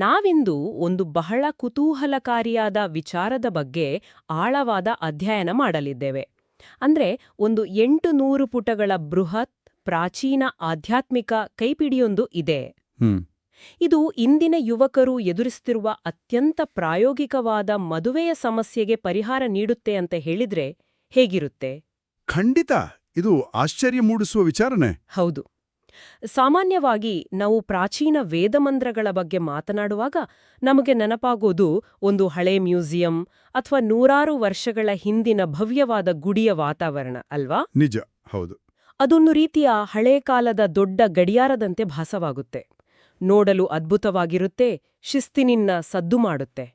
ನಾವಿಂದು ಒಂದು ಬಹಳ ಕುತೂಹಲಕಾರಿಯಾದ ವಿಚಾರದ ಬಗ್ಗೆ ಆಳವಾದ ಅಧ್ಯಯನ ಮಾಡಲಿದ್ದೇವೆ. ಅಂದ್ರೆ ಒಂದು 800 ಪುಟಗಳ ಬೃಹತ್ ಪ್ರಾಚೀನ ಆಧ್ಯಾತ್ಮಿಕ ಕೈಪಿಡಿಯೊಂದು ಇದೆ. ಹ್ಮ್ ಇದು ಇಂದಿನ ಯುವಕರು ಎದುರಿಸುತ್ತಿರುವ ಅತ್ಯಂತ ಪ್ರಾಯೋಗಿಕವಾದ ಮದುವೆಯ ಸಮಸ್ಯೆಗೆ ಪರಿಹಾರ ನೀಡುತ್ತೆ ಅಂತ ಹೇಳಿದ್ರೆ ಹೇಗಿರುತ್ತೆ? ಖಂಡಿತ ಇದು ಆಶ್ಚರ್ಯ ಮೂಡಿಸುವ ವಿಚಾರನೆ. ಹೌದು. ಸಾಮಾನ್ಯವಾಗಿ ನಾವು ಪ್ರಾಚೀನ ವೇದಮಂತ್ರಗಳ ಬಗ್ಗೆ ಮಾತನಾಡುವಾಗ ನಮಗೆ ನೆನಪಾಗೋದು ಒಂದು ಹಳೆ ಮ್ಯೂಸಿಯಂ ಅಥವಾ ನೂರಾರು ವರ್ಷಗಳ ಹಿಂದಿನ ಭವ್ಯವಾದ ಗುಡಿಯ ವಾತಾವರಣ ಅಲ್ವಾ? ನಿಜ, ಹೌದು. ಅದೊಂದು ರೀತಿಯ ಹಳೇ ಕಾಲದ ದೊಡ್ಡ ಗಡಿಯಾರದಂತೆ ಭಾಸವಾಗುತ್ತೆ. ನೋಡಲು ಅದ್ಭುತವಾಗಿರುತ್ತೆ, ಶಿಸ್ತಿನಿಂದ ಸದ್ದು ಮಾಡುತ್ತೆ.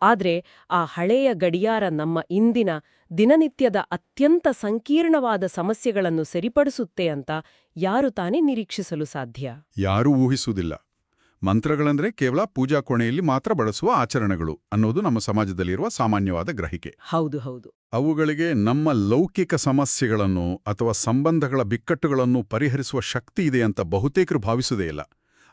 ಆದ್ರೆ ಆ ಹಳೆಯ ಗಡಿಯಾರ ನಮ್ಮ ಇಂದಿನ ದಿನನಿತ್ಯದ ಅತ್ಯಂತ ಸಂಕೀರ್ಣವಾದ ಸಮಸ್ಯೆಗಳನ್ನು ಸರಿಪಡಿಸುತ್ತೆ ಅಂತ ಯಾರು ತಾನೇ ನಿರೀಕ್ಷಿಸಲು ಸಾಧ್ಯ? ಯಾರೂ ಊಹಿಸುವುದಿಲ್ಲ. ಮಂತ್ರಗಳಂದ್ರೆ ಕೇವಲ ಪೂಜಾ ಕೋಣೆಯಲ್ಲಿ ಮಾತ್ರ ಬಳಸುವ ಆಚರಣೆಗಳು ಅನ್ನೋದು ನಮ್ಮ ಸಮಾಜದಲ್ಲಿರುವ ಸಾಮಾನ್ಯವಾದ ಗ್ರಹಿಕೆ. ಹೌದು ಹೌದು. ಅವುಗಳಿಗೆ ನಮ್ಮ ಲೌಕಿಕ ಸಮಸ್ಯೆಗಳನ್ನು ಅಥವಾ ಸಂಬಂಧಗಳ ಬಿಕ್ಕಟ್ಟುಗಳನ್ನು ಪರಿಹರಿಸುವ ಶಕ್ತಿ ಇದೆ ಅಂತ ಬಹುತೇಕರು ಭಾವಿಸುವುದೇ ಇಲ್ಲ.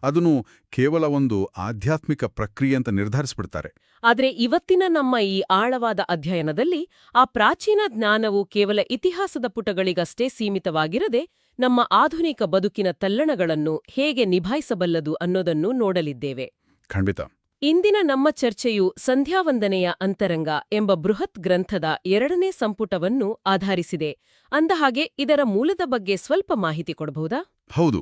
ಅದನ್ನು ಕೇವಲ ಒಂದು ಆಧ್ಯಾತ್ಮಿಕ ಪ್ರಕ್ರಿಯೆ ಅಂತ ನಿರ್ಧರಿಸ್ಬಿಡ್ತಾರೆ. ಆದ್ರೆ ಇವತ್ತಿನ ನಮ್ಮ ಈ ಆಳವಾದ ಅಧ್ಯಯನದಲ್ಲಿ ಆ ಪ್ರಾಚೀನ ಜ್ಞಾನವು ಕೇವಲ ಇತಿಹಾಸದ ಪುಟಗಳಿಗಷ್ಟೇ ಸೀಮಿತವಾಗಿರದೆ ನಮ್ಮ ಆಧುನಿಕ ಬದುಕಿನ ತಲ್ಲಣಗಳನ್ನು ಹೇಗೆ ನಿಭಾಯಿಸಬಲ್ಲದು ಅನ್ನೋದನ್ನು ನೋಡಲಿದ್ದೇವೆ. ಖಂಡಿತ. ಇಂದಿನ ನಮ್ಮ ಚರ್ಚೆಯು ಸಂಧ್ಯಾವಂದನೆಯ ಅಂತರಂಗ ಎಂಬ ಬೃಹತ್ ಗ್ರಂಥದ 2ನೇ ಸಂಪುಟವನ್ನು ಆಧರಿಸಿದೆ. ಅಂದಹಾಗೆ ಇದರ ಮೂಲದ ಬಗ್ಗೆ ಸ್ವಲ್ಪ ಮಾಹಿತಿ ಕೊಡಬಹುದಾ? ಹೌದು.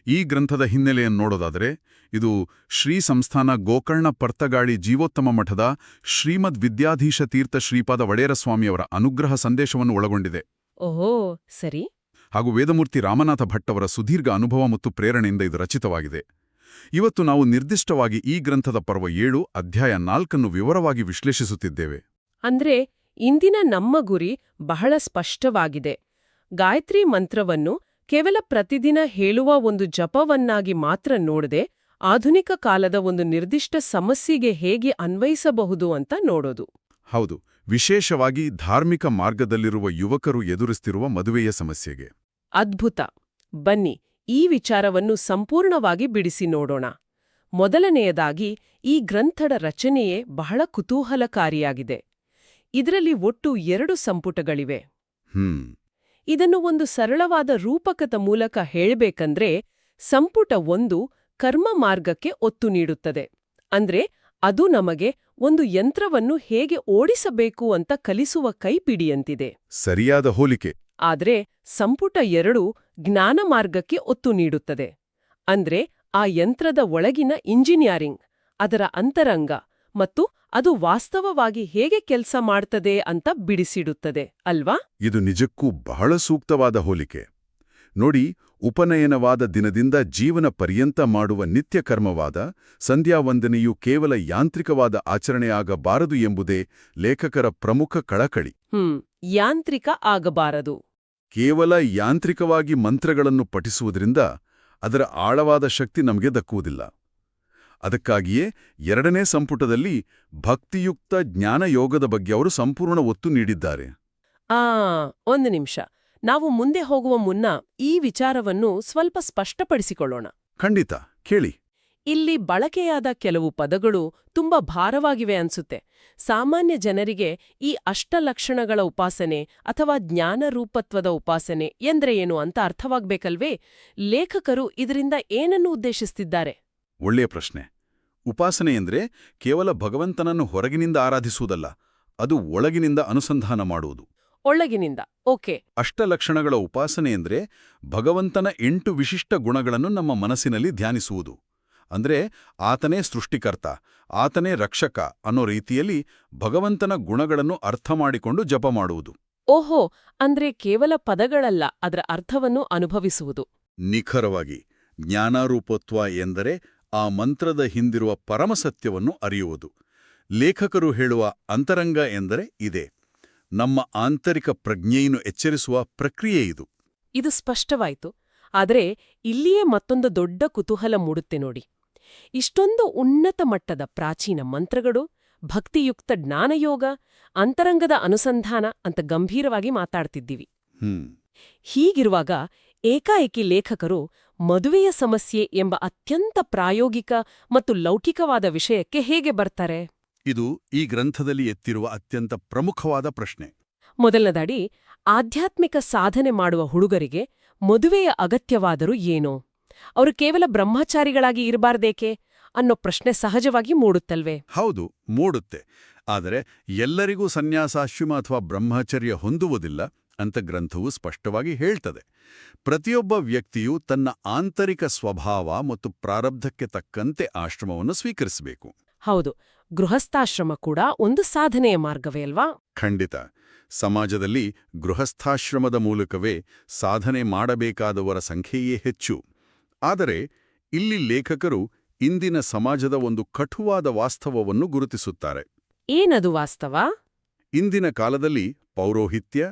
ಈ ಗ್ರಂಥದ ಹಿನ್ನೆಲೆಯನ್ನು ನೋಡೋದಾದರೆ ಇದು ಶ್ರೀ ಸಂಸ್ಥಾನ ಗೋಕರ್ಣ ಪರ್ತಗಾಳಿ ಜೀವೋತ್ತಮ ಮಠದ ಶ್ರೀಮದ್ ವಿದ್ಯಾಧೀಶ ತೀರ್ಥ ಶ್ರೀಪಾದ ವಡೇರಸ್ವಾಮಿಯವರ ಅನುಗ್ರಹ ಸಂದೇಶವನ್ನು ಒಳಗೊಂಡಿದೆ. ಓಹೋ, ಸರಿ. ಹಾಗೂ ವೇದಮೂರ್ತಿ ರಾಮನಾಥ ಭಟ್ ಅವರ ಸುದೀರ್ಘ ಅನುಭವ ಮತ್ತು ಪ್ರೇರಣೆಯಿಂದ ಇದು ರಚಿತವಾಗಿದೆ. ಇವತ್ತು ನಾವು ನಿರ್ದಿಷ್ಟವಾಗಿ ಈ ಗ್ರಂಥದ ಪರ್ವ 7 ಅಧ್ಯಾಯ 4 ವಿವರವಾಗಿ ವಿಶ್ಲೇಷಿಸುತ್ತಿದ್ದೇವೆ. ಅಂದ್ರೆ ಇಂದಿನ ನಮ್ಮ ಗುರಿ ಬಹಳ ಸ್ಪಷ್ಟವಾಗಿದೆ. ಗಾಯತ್ರಿ ಮಂತ್ರವನ್ನು ಕೇವಲ ಪ್ರತಿದಿನ ಹೇಳುವ ಒಂದು ಜಪವನ್ನಾಗಿ ಮಾತ್ರ ನೋಡದೆ ಆಧುನಿಕ ಕಾಲದ ಒಂದು ನಿರ್ದಿಷ್ಟ ಸಮಸ್ಯೆಗೆ ಹೇಗೆ ಅನ್ವಯಿಸಬಹುದು ಅಂತ ನೋಡೋದು. ಹೌದು, ವಿಶೇಷವಾಗಿ ಧಾರ್ಮಿಕ ಮಾರ್ಗದಲ್ಲಿರುವ ಯುವಕರು ಎದುರಿಸುತ್ತಿರುವ ಮದುವೆಯ ಸಮಸ್ಯೆಗೆ. ಅದ್ಭುತ. ಬನ್ನಿ ಈ ವಿಚಾರವನ್ನು ಸಂಪೂರ್ಣವಾಗಿ ಬಿಡಿಸಿ ನೋಡೋಣ. ಮೊದಲನೆಯದಾಗಿ, ಈ ಗ್ರಂಥದ ರಚನೆಯೇ ಬಹಳ ಕುತೂಹಲಕಾರಿಯಾಗಿದೆ. ಇದರಲ್ಲಿ ಒಟ್ಟು 2 ಸಂಪುಟಗಳಿವೆ. ಇದನ್ನು ಒಂದು ಸರಳವಾದ ರೂಪಕದ ಮೂಲಕ ಹೇಳಬೇಕಂದ್ರೆ, ಸಂಪುಟ 1 ಕರ್ಮ ಮಾರ್ಗಕ್ಕೆ ಒತ್ತು ನೀಡುತ್ತದೆ. ಅಂದ್ರೆ ಅದು ನಮಗೆ ಒಂದು ಯಂತ್ರವನ್ನು ಹೇಗೆ ಓಡಿಸಬೇಕು ಅಂತ ಕಲಿಸುವ ಕೈಪಿಡಿಯಂತಿದೆ. ಸರಿಯಾದ ಹೋಲಿಕೆ. ಆದ್ರೆ ಸಂಪುಟ 2 ಜ್ಞಾನ ಮಾರ್ಗಕ್ಕೆ ಒತ್ತು ನೀಡುತ್ತದೆ. ಅಂದ್ರೆ ಆ ಯಂತ್ರದ ಒಳಗಿನ ಇಂಜಿನಿಯರಿಂಗ್, ಅದರ ಅಂತರಂಗ ಮತ್ತು ಅದು ವಾಸ್ತವವಾಗಿ ಹೇಗೆ ಕೆಲಸ ಮಾಡ್ತದೆ ಅಂತ ಬಿಡಿಸಿಡುತ್ತದೆ ಅಲ್ವಾ? ಇದು ನಿಜಕ್ಕೂ ಬಹಳ ಸೂಕ್ತವಾದ ಹೋಲಿಕೆ. ನೋಡಿ, ಉಪನಯನವಾದ ದಿನದಿಂದ ಜೀವನ ಪರ್ಯಂತ ಮಾಡುವ ನಿತ್ಯ ಕರ್ಮವಾದ ಸಂಧ್ಯಾವಂದನೆಯು ಕೇವಲ ಯಾಂತ್ರಿಕವಾದ ಆಚರಣೆಯಾಗಬಾರದು ಎಂಬುದೇ ಲೇಖಕರ ಪ್ರಮುಖ ಕಳಕಳಿ. ಯಾಂತ್ರಿಕ ಆಗಬಾರದು. ಕೇವಲ ಯಾಂತ್ರಿಕವಾಗಿ ಮಂತ್ರಗಳನ್ನು ಪಠಿಸುವುದರಿಂದ ಅದರ ಆಳವಾದ ಶಕ್ತಿ ನಮಗೆ ದಕ್ಕುವುದಿಲ್ಲ. ಅದಕ್ಕಾಗಿಯೇ 2ನೇ ಸಂಪುಟದಲ್ಲಿ ಭಕ್ತಿಯುಕ್ತ ಜ್ಞಾನಯೋಗದ ಬಗ್ಗೆ ಅವರು ಸಂಪೂರ್ಣ ಒತ್ತು ನೀಡಿದ್ದಾರೆ. ಒಂದು ನಿಮಿಷ. ನಾವು ಮುಂದೆ ಹೋಗುವ ಮುನ್ನ ಈ ವಿಚಾರವನ್ನು ಸ್ವಲ್ಪ ಸ್ಪಷ್ಟಪಡಿಸಿಕೊಳ್ಳೋಣ. ಖಂಡಿತ, ಕೇಳಿ. ಇಲ್ಲಿ ಬಳಕೆಯಾದ ಕೆಲವು ಪದಗಳು ತುಂಬಾ ಭಾರವಾಗಿವೆ ಅನ್ಸುತ್ತೆ. ಸಾಮಾನ್ಯ ಜನರಿಗೆ ಈ ಅಷ್ಟಲಕ್ಷಣಗಳ ಉಪಾಸನೆ ಅಥವಾ ಜ್ಞಾನರೂಪತ್ವದ ಉಪಾಸನೆ ಎಂದ್ರೆ ಏನು ಅಂತ ಅರ್ಥವಾಗ್ಬೇಕಲ್ವೇ? ಲೇಖಕರು ಇದರಿಂದ ಏನನ್ನು ಉದ್ದೇಶಿಸುತ್ತಿದ್ದಾರೆ? ಒಳ್ಳೆಯ ಪ್ರಶ್ನೆ. ಉಪಾಸನೆ ಎಂದ್ರೆ ಕೇವಲ ಭಗವಂತನನ್ನು ಹೊರಗಿನಿಂದ ಆರಾಧಿಸುವುದಲ್ಲ, ಅದು ಒಳಗಿನಿಂದ ಅನುಸಂಧಾನ ಮಾಡುವುದು. ಒಳಗಿನಿಂದ, ಓಕೆ. ಅಷ್ಟಲಕ್ಷಣಗಳ ಉಪಾಸನೆ ಎಂದ್ರೆ ಭಗವಂತನ 8 ವಿಶಿಷ್ಟ ಗುಣಗಳನ್ನು ನಮ್ಮ ಮನಸ್ಸಿನಲ್ಲಿ ಧ್ಯಾನಿಸುವುದು. ಅಂದ್ರೆ ಆತನೇ ಸೃಷ್ಟಿಕರ್ತ, ಆತನೇ ರಕ್ಷಕ ಅನ್ನೋ ರೀತಿಯಲ್ಲಿ ಭಗವಂತನ ಗುಣಗಳನ್ನು ಅರ್ಥ ಮಾಡಿಕೊಂಡು ಜಪ ಮಾಡುವುದು. ಓಹೋ, ಅಂದ್ರೆ ಕೇವಲ ಪದಗಳಲ್ಲ, ಅದರ ಅರ್ಥವನ್ನು ಅನುಭವಿಸುವುದು. ನಿಖರವಾಗಿ. ಜ್ಞಾನಾರೂಪತ್ವ ಎಂದರೆ ಆ ಮಂತ್ರದ ಹಿಂದಿರುವ ಪರಮಸತ್ಯವನ್ನು ಅರಿಯುವುದು. ಲೇಖಕರು ಹೇಳುವ ಅಂತರಂಗ ಎಂದರೆ ಇದೇ. ನಮ್ಮ ಆಂತರಿಕ ಪ್ರಜ್ಞೆಯನ್ನು ಎಚ್ಚರಿಸುವ ಪ್ರಕ್ರಿಯೆ ಇದು. ಇದು ಸ್ಪಷ್ಟವಾಯಿತು. ಆದರೆ ಇಲ್ಲಿಯೇ ಮತ್ತೊಂದು ದೊಡ್ಡ ಕುತೂಹಲ ಮೂಡುತ್ತೆ ನೋಡಿ. ಇಷ್ಟೊಂದು ಉನ್ನತ ಮಟ್ಟದ ಪ್ರಾಚೀನ ಮಂತ್ರಗಳು, ಭಕ್ತಿಯುಕ್ತ ಜ್ಞಾನಯೋಗ, ಅಂತರಂಗದ ಅನುಸಂಧಾನ ಅಂತ ಗಂಭೀರವಾಗಿ ಮಾತಾಡ್ತಿದ್ದೀವಿ. ಹೀಗಿರುವಾಗ ಏಕಾಏಕಿ ಲೇಖಕರು ಮದುವೆಯ ಸಮಸ್ಯೆ ಎಂಬ ಅತ್ಯಂತ ಪ್ರಾಯೋಗಿಕ ಮತ್ತು ಲೌಕಿಕವಾದ ವಿಷಯಕ್ಕೆ ಹೇಗೆ ಬರ್ತಾರೆ? ಇದು ಈ ಗ್ರಂಥದಲ್ಲಿ ಎತ್ತಿರುವ ಅತ್ಯಂತ ಪ್ರಮುಖವಾದ ಪ್ರಶ್ನೆ. ಮೊದಲನೇದಾಗಿ, ಆಧ್ಯಾತ್ಮಿಕ ಸಾಧನೆ ಮಾಡುವ ಹುಡುಗರಿಗೆ ಮದುವೆಯ ಅಗತ್ಯವಾದರೂ ಏನು? ಅವರು ಕೇವಲ ಬ್ರಹ್ಮಚಾರಿಗಳಾಗಿ ಇರಬಾರ್ದೇಕೆ ಅನ್ನೋ ಪ್ರಶ್ನೆ ಸಹಜವಾಗಿ ಮೂಡುತ್ತಲ್ವೇ? ಹೌದು, ಮೂಡುತ್ತೆ. ಆದರೆ ಎಲ್ಲರಿಗೂ ಸನ್ಯಾಸಾಶ್ರಮ ಅಥವಾ ಬ್ರಹ್ಮಚರ್ಯ ಹೊಂದುವುದಿಲ್ಲ ಅಂತ ಗ್ರಂಥವು ಸ್ಪಷ್ಟವಾಗಿ ಹೇಳ್ತದೆ. ಪ್ರತಿಯೊಬ್ಬ ವ್ಯಕ್ತಿಯು ತನ್ನ ಆಂತರಿಕ ಸ್ವಭಾವ ಮತ್ತು ಪ್ರಾರಬ್ಧಕ್ಕೆ ತಕ್ಕಂತೆ ಆಶ್ರಮವನ್ನು ಸ್ವೀಕರಿಸಬೇಕು. ಹೌದು, ಗೃಹಸ್ಥಾಶ್ರಮ ಕೂಡ ಒಂದು ಸಾಧನೆಯ ಮಾರ್ಗವೇ ಅಲ್ವಾ? ಖಂಡಿತ. ಸಮಾಜದಲ್ಲಿ ಗೃಹಸ್ಥಾಶ್ರಮದ ಮೂಲಕವೇ ಸಾಧನೆ ಮಾಡಬೇಕಾದವರ ಸಂಖ್ಯೆಯೇ ಹೆಚ್ಚು. ಆದರೆ ಇಲ್ಲಿ ಲೇಖಕರು ಇಂದಿನ ಸಮಾಜದ ಒಂದು ಕಠುವಾದ ವಾಸ್ತವವನ್ನು ಗುರುತಿಸುತ್ತಾರೆ. ಏನದು ವಾಸ್ತವ? ಇಂದಿನ ಕಾಲದಲ್ಲಿ ಪೌರೋಹಿತ್ಯ,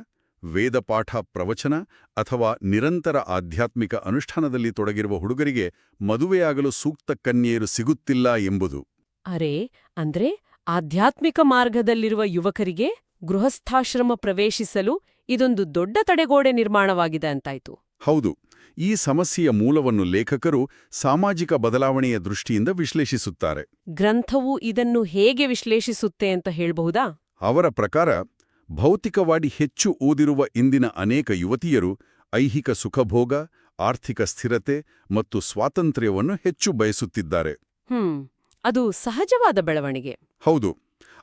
ವೇದಪಾಠ ಪ್ರವಚನ ಅಥವಾ ನಿರಂತರ ಆಧ್ಯಾತ್ಮಿಕ ಅನುಷ್ಠಾನದಲ್ಲಿ ತೊಡಗಿರುವ ಹುಡುಗರಿಗೆ ಮದುವೆಯಾಗಲು ಸೂಕ್ತ ಕನ್ಯೆಯರು ಸಿಗುತ್ತಿಲ್ಲ ಎಂಬುದು. ಅರೆ, ಅಂದ್ರೆ ಆಧ್ಯಾತ್ಮಿಕ ಮಾರ್ಗದಲ್ಲಿರುವ ಯುವಕರಿಗೆ ಗೃಹಸ್ಥಾಶ್ರಮ ಪ್ರವೇಶಿಸಲು ಇದೊಂದು ದೊಡ್ಡ ತಡೆಗೋಡೆ ನಿರ್ಮಾಣವಾಗಿದೆ ಅಂತಾಯ್ತು. ಹೌದು. ಈ ಸಮಸ್ಯೆಯ ಮೂಲವನ್ನು ಲೇಖಕರು ಸಾಮಾಜಿಕ ಬದಲಾವಣೆಯ ದೃಷ್ಟಿಯಿಂದ ವಿಶ್ಲೇಷಿಸುತ್ತಾರೆ. ಗ್ರಂಥವು ಇದನ್ನು ಹೇಗೆ ವಿಶ್ಲೇಷಿಸುತ್ತೆ ಅಂತ ಹೇಳ್ಬಹುದಾ? ಅವರ ಪ್ರಕಾರ, ಭೌತಿಕವಾಗಿ ಹೆಚ್ಚು ಓದಿರುವ ಇಂದಿನ ಅನೇಕ ಯುವತಿಯರು ಐಹಿಕ ಸುಖಭೋಗ, ಆರ್ಥಿಕ ಸ್ಥಿರತೆ ಮತ್ತು ಸ್ವಾತಂತ್ರ್ಯವನ್ನು ಹೆಚ್ಚು ಬಯಸುತ್ತಿದ್ದಾರೆ. ಅದು ಸಹಜವಾದ ಬೆಳವಣಿಗೆ. ಹೌದು.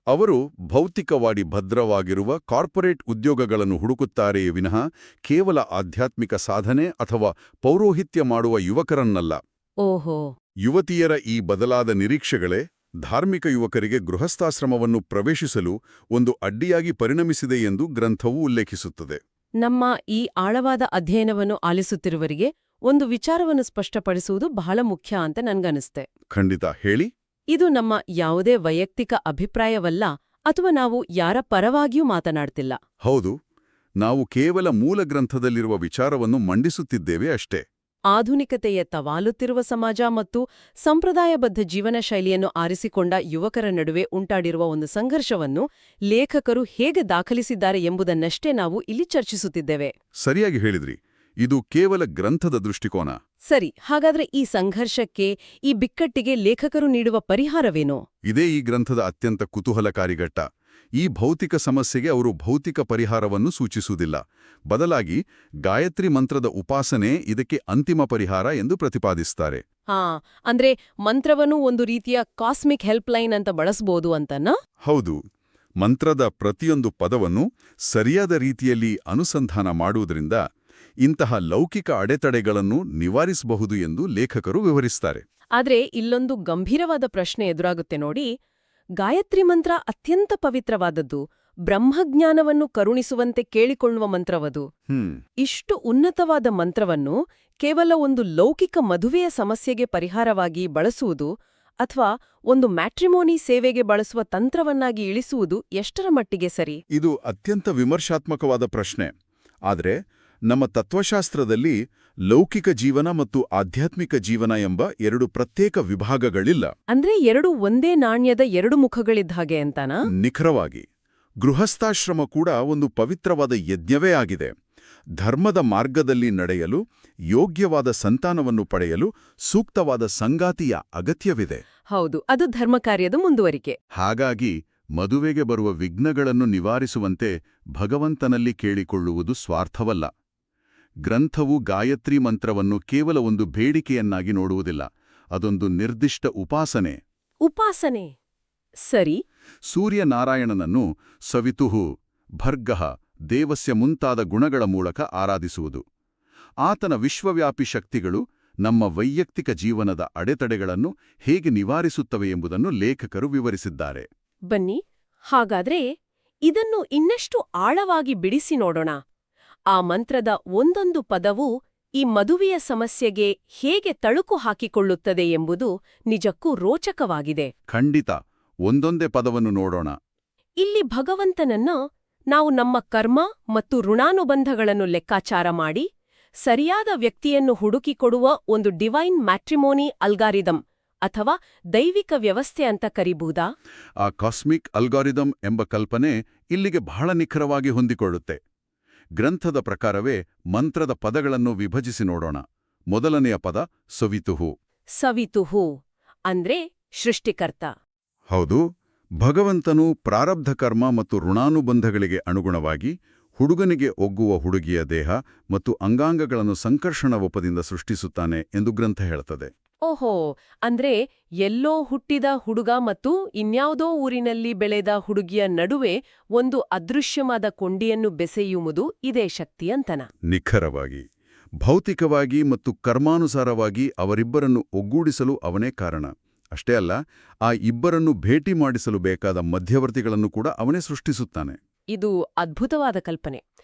ಅವರು ಭೌತಿಕವಾಗಿ ಭದ್ರವಾಗಿರುವ ಕಾರ್ಪೊರೇಟ್ ಉದ್ಯೋಗಗಳನ್ನು ಹುಡುಕುತ್ತಾರೆಯೇ ವಿನಃ ಕೇವಲ ಆಧ್ಯಾತ್ಮಿಕ ಸಾಧನೆ ಅಥವಾ ಪೌರೋಹಿತ್ಯ ಮಾಡುವ ಯುವಕರನ್ನಲ್ಲ. ಓಹೋ. ಯುವತಿಯರ ಈ ಬದಲಾದ ನಿರೀಕ್ಷೆಗಳೇ ಧಾರ್ಮಿಕ ಯುವಕರಿಗೆ ಗೃಹಸ್ಥಾಶ್ರಮವನ್ನು ಪ್ರವೇಶಿಸಲು ಒಂದು ಅಡ್ಡಿಯಾಗಿ ಪರಿಣಮಿಸಿದೆ ಎಂದು ಗ್ರಂಥವು ಉಲ್ಲೇಖಿಸುತ್ತದೆ. ನಮ್ಮ ಈ ಆಳವಾದ ಅಧ್ಯಯನವನ್ನು ಆಲಿಸುತ್ತಿರುವರಿಗೆ ಒಂದು ವಿಚಾರವನ್ನು ಸ್ಪಷ್ಟಪಡಿಸುವುದು ಬಹಳ ಮುಖ್ಯ ಅಂತ ನನ್ಗನಿಸ್ತೆ. ಖಂಡಿತ, ಹೇಳಿ. ಇದು ನಮ್ಮ ಯಾವುದೇ ವೈಯಕ್ತಿಕ ಅಭಿಪ್ರಾಯವಲ್ಲ, ಅಥವಾ ನಾವು ಯಾರ ಪರವಾಗಿಯೂ ಮಾತನಾಡ್ತಿಲ್ಲ. ಹೌದು, ನಾವು ಕೇವಲ ಮೂಲ ಗ್ರಂಥದಲ್ಲಿರುವ ವಿಚಾರವನ್ನು ಮಂಡಿಸುತ್ತಿದ್ದೇವೆ ಅಷ್ಟೇ. ಆಧುನಿಕತೆಯ ತವಾಲುತ್ತಿರುವ ಸಮಾಜ ಮತ್ತು ಸಂಪ್ರದಾಯಬದ್ಧ ಜೀವನ ಶೈಲಿಯನ್ನು ಆರಿಸಿಕೊಂಡ ಯುವಕರ ನಡುವೆ ಉಂಟಾಡಿರುವ ಒಂದು ಸಂಘರ್ಷವನ್ನು ಲೇಖಕರು ಹೇಗೆ ದಾಖಲಿಸಿದ್ದಾರೆ ಎಂಬುದನ್ನಷ್ಟೇ ನಾವು ಇಲ್ಲಿ ಚರ್ಚಿಸುತ್ತಿದ್ದೇವೆ. ಸರಿಯಾಗಿ ಹೇಳಿದ್ರಿ. ಇದು ಕೇವಲ ಗ್ರಂಥದ ದೃಷ್ಟಿಕೋನ. ಸರಿ, ಹಾಗಾದ್ರೆ ಈ ಸಂಘರ್ಷಕ್ಕೆ, ಈ ಬಿಕ್ಕಟ್ಟಿಗೆ ಲೇಖಕರು ನೀಡುವ ಪರಿಹಾರವೇನೋ? ಇದೇ ಈ ಗ್ರಂಥದ ಅತ್ಯಂತ ಕುತೂಹಲಕಾರಿ ಘಟ್ಟ. ಈ ಭೌತಿಕ ಸಮಸ್ಯೆಗೆ ಅವರು ಭೌತಿಕ ಪರಿಹಾರವನ್ನು ಸೂಚಿಸುವುದಿಲ್ಲ. ಬದಲಾಗಿ ಗಾಯತ್ರಿ ಮಂತ್ರದ ಉಪಾಸನೆ ಇದಕ್ಕೆ ಅಂತಿಮ ಪರಿಹಾರ ಎಂದು ಪ್ರತಿಪಾದಿಸುತ್ತಾರೆ. ಅಂದ್ರೆ ಮಂತ್ರವನ್ನು ಒಂದು ರೀತಿಯ ಕಾಸ್ಮಿಕ್ ಹೆಲ್ಪ್ಲೈನ್ ಅಂತ ಬಳಸಬಹುದು ಅಂತನಾ? ಹೌದು. ಮಂತ್ರದ ಪ್ರತಿಯೊಂದು ಪದವನ್ನು ಸರಿಯಾದ ರೀತಿಯಲ್ಲಿ ಅನುಸಂಧಾನ ಮಾಡುವುದರಿಂದ ಇಂತಹ ಲೌಕಿಕ ಅಡೆತಡೆಗಳನ್ನು ನಿವಾರಿಸಬಹುದು ಎಂದು ಲೇಖಕರು ವಿವರಿಸುತ್ತಾರೆ. ಆದ್ರೆ ಇಲ್ಲೊಂದು ಗಂಭೀರವಾದ ಪ್ರಶ್ನೆ ಎದುರಾಗುತ್ತೆ ನೋಡಿ. ಗಾಯತ್ರಿ ಮಂತ್ರ ಅತ್ಯಂತ ಪವಿತ್ರವಾದದ್ದು, ಬ್ರಹ್ಮಜ್ಞಾನವನ್ನು ಕರುಣಿಸುವಂತೆ ಕೇಳಿಕೊಳ್ಳುವ ಮಂತ್ರವದು. ಇಷ್ಟು ಉನ್ನತವಾದ ಮಂತ್ರವನ್ನು ಕೇವಲ ಒಂದು ಲೌಕಿಕ ಮದುವೆಯ ಸಮಸ್ಯೆಗೆ ಪರಿಹಾರವಾಗಿ ಬಳಸುವುದು ಅಥವಾ ಒಂದು ಮ್ಯಾಟ್ರಿಮೋನಿ ಸೇವೆಗೆ ಬಳಸುವ ತಂತ್ರವನ್ನಾಗಿ ಇಳಿಸುವುದು ಎಷ್ಟರ ಮಟ್ಟಿಗೆ ಸರಿ? ಇದು ಅತ್ಯಂತ ವಿಮರ್ಶಾತ್ಮಕವಾದ ಪ್ರಶ್ನೆ. ಆದರೆ ನಮ್ಮ ತತ್ವಶಾಸ್ತ್ರದಲ್ಲಿ ಲೌಕಿಕ ಜೀವನ ಮತ್ತು ಆಧ್ಯಾತ್ಮಿಕ ಜೀವನ ಎಂಬ ಎರಡು ಪ್ರತ್ಯೇಕ ವಿಭಾಗಗಳಿಲ್ಲ. ಅಂದ್ರೆ ಎರಡು ಒಂದೇ ನಾಣ್ಯದ ಎರಡು ಮುಖಗಳಿದ್ದ ಹಾಗೆ ಅಂತಾನಾ? ನಿಖರವಾಗಿ. ಗೃಹಸ್ಥಾಶ್ರಮ ಕೂಡ ಒಂದು ಪವಿತ್ರವಾದ ಯಜ್ಞವೇ ಆಗಿದೆ. ಧರ್ಮದ ಮಾರ್ಗದಲ್ಲಿ ನಡೆಯಲು, ಯೋಗ್ಯವಾದ ಸಂತಾನವನ್ನು ಪಡೆಯಲು ಸೂಕ್ತವಾದ ಸಂಗಾತಿಯ ಅಗತ್ಯವಿದೆ. ಹೌದು, ಅದು ಧರ್ಮಕಾರ್ಯದ ಮುಂದುವರಿಕೆ. ಹಾಗಾಗಿ ಮದುವೆಗೆ ಬರುವ ವಿಘ್ನಗಳನ್ನು ನಿವಾರಿಸುವಂತೆ ಭಗವಂತನಲ್ಲಿ ಕೇಳಿಕೊಳ್ಳುವುದು ಸ್ವಾರ್ಥವಲ್ಲ. ಗ್ರಂಥವು ಗಾಯತ್ರಿ ಮಂತ್ರವನ್ನು ಕೇವಲ ಒಂದು ಬೇಡಿಕೆಯನ್ನಾಗಿ ನೋಡುವುದಿಲ್ಲ. ಅದೊಂದು ನಿರ್ದಿಷ್ಟ ಉಪಾಸನೆ. ಉಪಾಸನೆ, ಸರಿ. ಸೂರ್ಯನಾರಾಯಣನನ್ನು ಸವಿತುಃ, ಭರ್ಗಃ, ದೇವಸ್ಯ ಮುಂತಾದ ಗುಣಗಳ ಮೂಲಕ ಆರಾಧಿಸುವುದು. ಆತನ ವಿಶ್ವವ್ಯಾಪಿ ಶಕ್ತಿಗಳು ನಮ್ಮ ವೈಯಕ್ತಿಕ ಜೀವನದ ಅಡೆತಡೆಗಳನ್ನು ಹೇಗೆ ನಿವಾರಿಸುತ್ತವೆ ಎಂಬುದನ್ನು ಲೇಖಕರು ವಿವರಿಸಿದ್ದಾರೆ. ಬನ್ನಿ, ಹಾಗಾದ್ರೆ ಇದನ್ನು ಇನ್ನಷ್ಟು ಆಳವಾಗಿ ಬಿಡಿಸಿ ನೋಡೋಣ. ಆ ಮಂತ್ರದ ಒಂದೊಂದು ಪದವೂ ಈ ಮದುವೆಯ ಸಮಸ್ಯೆಗೆ ಹೇಗೆ ತಳುಕು ಹಾಕಿಕೊಳ್ಳುತ್ತದೆ ಎಂಬುದು ನಿಜಕ್ಕೂ ರೋಚಕವಾಗಿದೆ. ಖಂಡಿತ. ಒಂದೊಂದೇ ಪದವನ್ನು ನೋಡೋಣ. ಇಲ್ಲಿ ಭಗವಂತನನ್ನ ನಾವು ನಮ್ಮ ಕರ್ಮ ಮತ್ತು ಋಣಾನುಬಂಧಗಳನ್ನು ಲೆಕ್ಕಾಚಾರ ಮಾಡಿ ಸರಿಯಾದ ವ್ಯಕ್ತಿಯನ್ನು ಹುಡುಕಿಕೊಡುವ ಒಂದು ಡಿವೈನ್ ಮ್ಯಾಟ್ರಿಮೋನಿ ಅಲ್ಗಾರಿದಮ್ ಅಥವಾ ದೈವಿಕ ವ್ಯವಸ್ಥೆ ಅಂತ ಕರಿಬಹುದಾ? ಆ ಕಾಸ್ಮಿಕ್ ಅಲ್ಗಾರಿದಮ್ ಎಂಬ ಕಲ್ಪನೆ ಇಲ್ಲಿಗೆ ಬಹಳ ನಿಖರವಾಗಿ ಹೊಂದಿಕೊಳ್ಳುತ್ತೆ. ಗ್ರಂಥದ ಪ್ರಕಾರವೇ ಮಂತ್ರದ ಪದಗಳನ್ನು ವಿಭಜಿಸಿ ನೋಡೋಣ. ಮೊದಲನೆಯ ಪದ ಸವಿತುಹು. ಸವಿತುಹು ಅಂದ್ರೆ ಸೃಷ್ಟಿಕರ್ತ. ಹೌದು, ಭಗವಂತನು ಪ್ರಾರಬ್ಧ ಕರ್ಮ ಮತ್ತು ಋಣಾನುಬಂಧಗಳಿಗೆ ಅನುಗುಣವಾಗಿ ಹುಡುಗನಿಗೆ ಒಗ್ಗುವ ಹುಡುಗಿಯ ದೇಹ ಮತ್ತು ಅಂಗಾಂಗಗಳನ್ನು ಸಂಕರ್ಷಣ ಒಪ್ಪದಿಂದ ಸೃಷ್ಟಿಸುತ್ತಾನೆ ಎಂದು ಗ್ರಂಥ ಹೇಳುತ್ತದೆ. ಓಹೋ, ಅಂದ್ರೆ ಎಲ್ಲೋ ಹುಟ್ಟಿದ ಹುಡುಗ ಮತ್ತು ಇನ್ಯಾವುದೋ ಊರಿನಲ್ಲಿ ಬೆಳೆದ ಹುಡುಗಿಯ ನಡುವೆ ಒಂದು ಅದೃಶ್ಯವಾದ ಕೊಂಡಿಯನ್ನು ಬೆಸೆಯುವುದು ಇದೇ ಶಕ್ತಿ ಅಂತನ. ನಿಖರವಾಗಿ. ಭೌತಿಕವಾಗಿ ಮತ್ತು ಕರ್ಮಾನುಸಾರವಾಗಿ ಅವರಿಬ್ಬರನ್ನು ಒಗ್ಗೂಡಿಸಲು ಅವನೇ ಕಾರಣ. ಅಷ್ಟೇ ಅಲ್ಲ, ಆ ಇಬ್ಬರನ್ನು ಭೇಟಿ ಮಾಡಿಸಲು ಬೇಕಾದ ಮಧ್ಯವರ್ತಿಗಳನ್ನು ಕೂಡ ಅವನೇ ಸೃಷ್ಟಿಸುತ್ತಾನೆ. ಇದು ಅದ್ಭುತವಾದ ಕಲ್ಪನೆ.